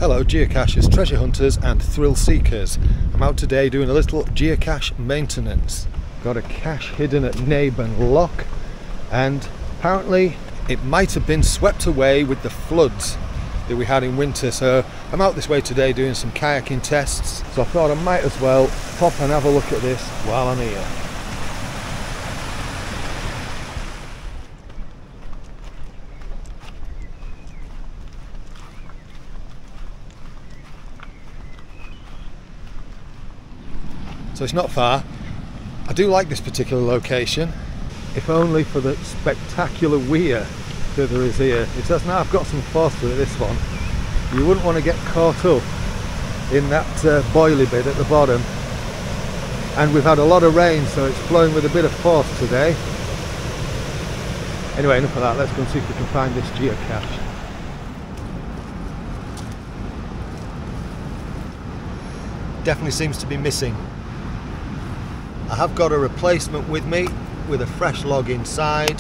Hello geocachers, treasure hunters and thrill seekers. I'm out today doing a little geocache maintenance. Got a cache hidden at Naban Lock and apparently it might have been swept away with the floods that we had in winter, so I'm out this way today doing some kayaking tests, so I thought I might as well pop and have a look at this while I'm here. So it's not far. I do like this particular location, if only for the spectacular weir that there is here. It says now I've got some force to it, this one. You wouldn't want to get caught up in that boilie bit at the bottom. And we've had a lot of rain, so it's flowing with a bit of force today. Anyway, enough of that, let's go and see if we can find this geocache. Definitely seems to be missing. I have got a replacement with me with a fresh log inside.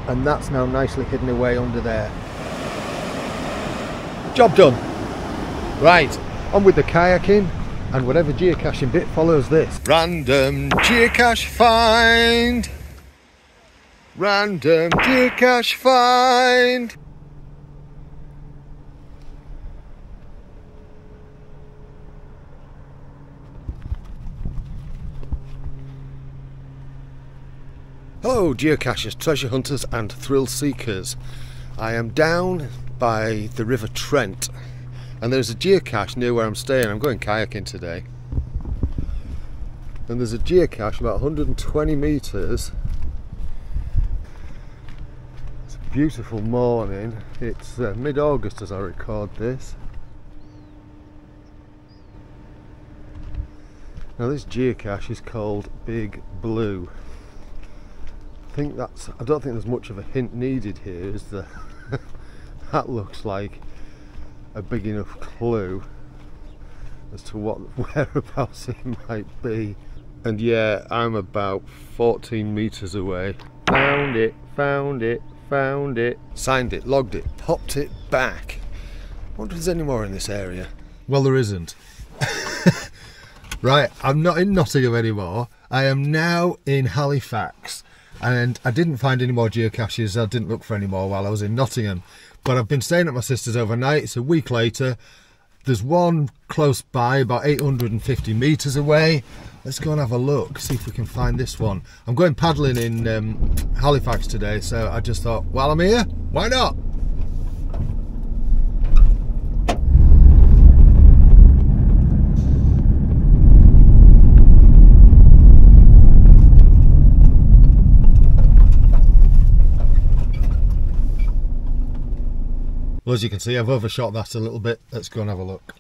And that's now nicely hidden away under there. Job done. Right, on with the kayaking and whatever geocaching bit follows this. Random geocache find. Random geocache find. Hello geocachers, treasure hunters and thrill seekers. I am down by the River Trent and there's a geocache near where I'm staying. I'm going kayaking today. And there's a geocache about 120 metres. It's a beautiful morning. It's mid-August as I record this. Now this geocache is called Big Blue. I don't think there's much of a hint needed here, is there? That looks like a big enough clue as to what whereabouts it might be. And yeah, I'm about 14 metres away. Found it, found it, found it. Signed it, logged it, popped it back. I wonder if there's any more in this area. Well, there isn't. Right, I'm not in Nottingham anymore. I am now in Halifax. And I didn't find any more geocaches, I didn't look for any more while I was in Nottingham. But I've been staying at my sister's overnight, it's a week later. There's one close by, about 850 metres away. Let's go and have a look, see if we can find this one. I'm going paddling in Halifax today, so I just thought, while I'm here, why not? Well, as you can see, I've overshot that a little bit. Let's go and have a look.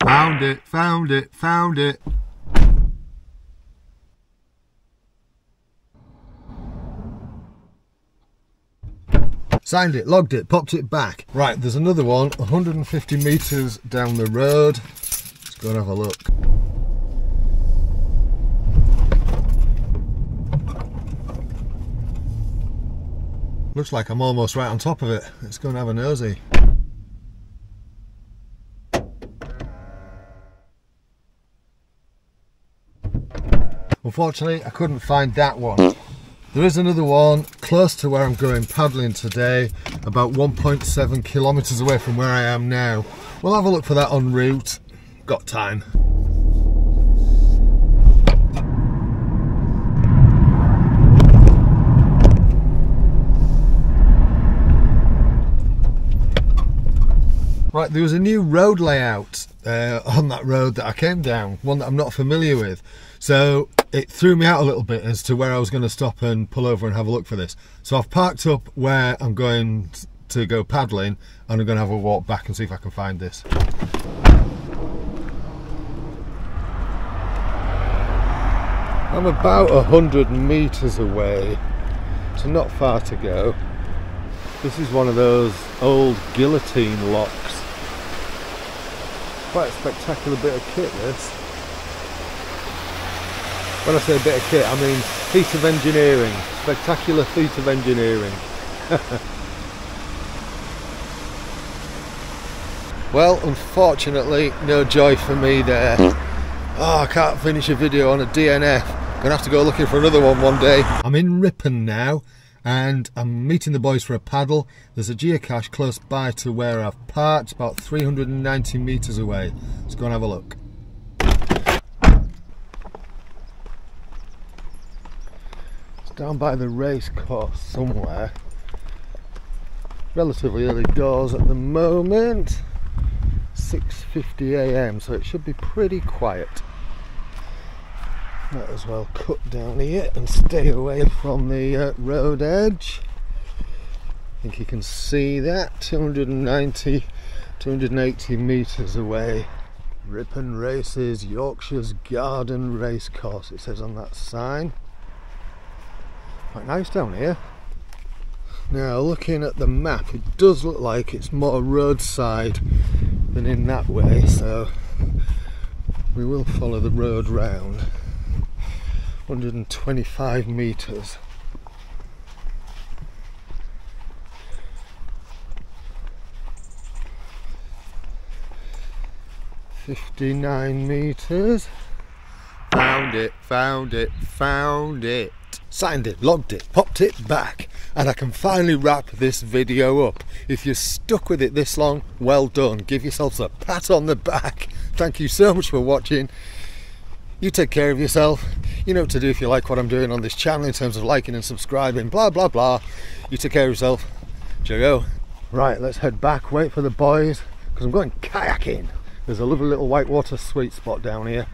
Found it, found it, found it. Signed it, logged it, popped it back. Right, there's another one 150 metres down the road. Let's go and have a look. Looks like I'm almost right on top of it. Let's go and have a nosy. Unfortunately, I couldn't find that one. There is another one close to where I'm going paddling today, about 1.7 kilometres away from where I am now. We'll have a look for that en route. Got time. Right, there was a new road layout on that road that I came down, one that I'm not familiar with. So it threw me out a little bit as to where I was going to stop and pull over and have a look for this. So I've parked up where I'm going to go paddling and I'm going to have a walk back and see if I can find this. I'm about 100 metres away, so not far to go. This is one of those old guillotine locks Quite a spectacular bit of kit, this. When I say a bit of kit, I mean feat of engineering. Spectacular feat of engineering. Well, unfortunately, no joy for me there. Oh, I can't finish a video on a DNF. I'm gonna have to go looking for another one day. I'm in Ripon now, and I'm meeting the boys for a paddle. There's a geocache close by to where I've parked, about 390 metres away. Let's go and have a look. It's down by the race course somewhere. Relatively early doors at the moment. 6:50 AM, so it should be pretty quiet. Might as well cut down here and stay away from the road edge. I think you can see that, 280 metres away. Ripon Races, Yorkshire's Garden Racecourse, it says on that sign. Quite nice down here. Now, looking at the map, it does look like it's more roadside than in that way, so we will follow the road round. 125 metres. $59 metres. Found it, found it, found it. Signed it, logged it, popped it back, and I can finally wrap this video up. If you're stuck with it this long, well done. Give yourselves a pat on the back. Thank you so much for watching. You take care of yourself. You know what to do if you like what I'm doing on this channel in terms of liking and subscribing, blah blah blah. You take care of yourself. Cheerio. Right, let's head back, wait for the boys, because I'm going kayaking. There's a lovely little whitewater sweet spot down here.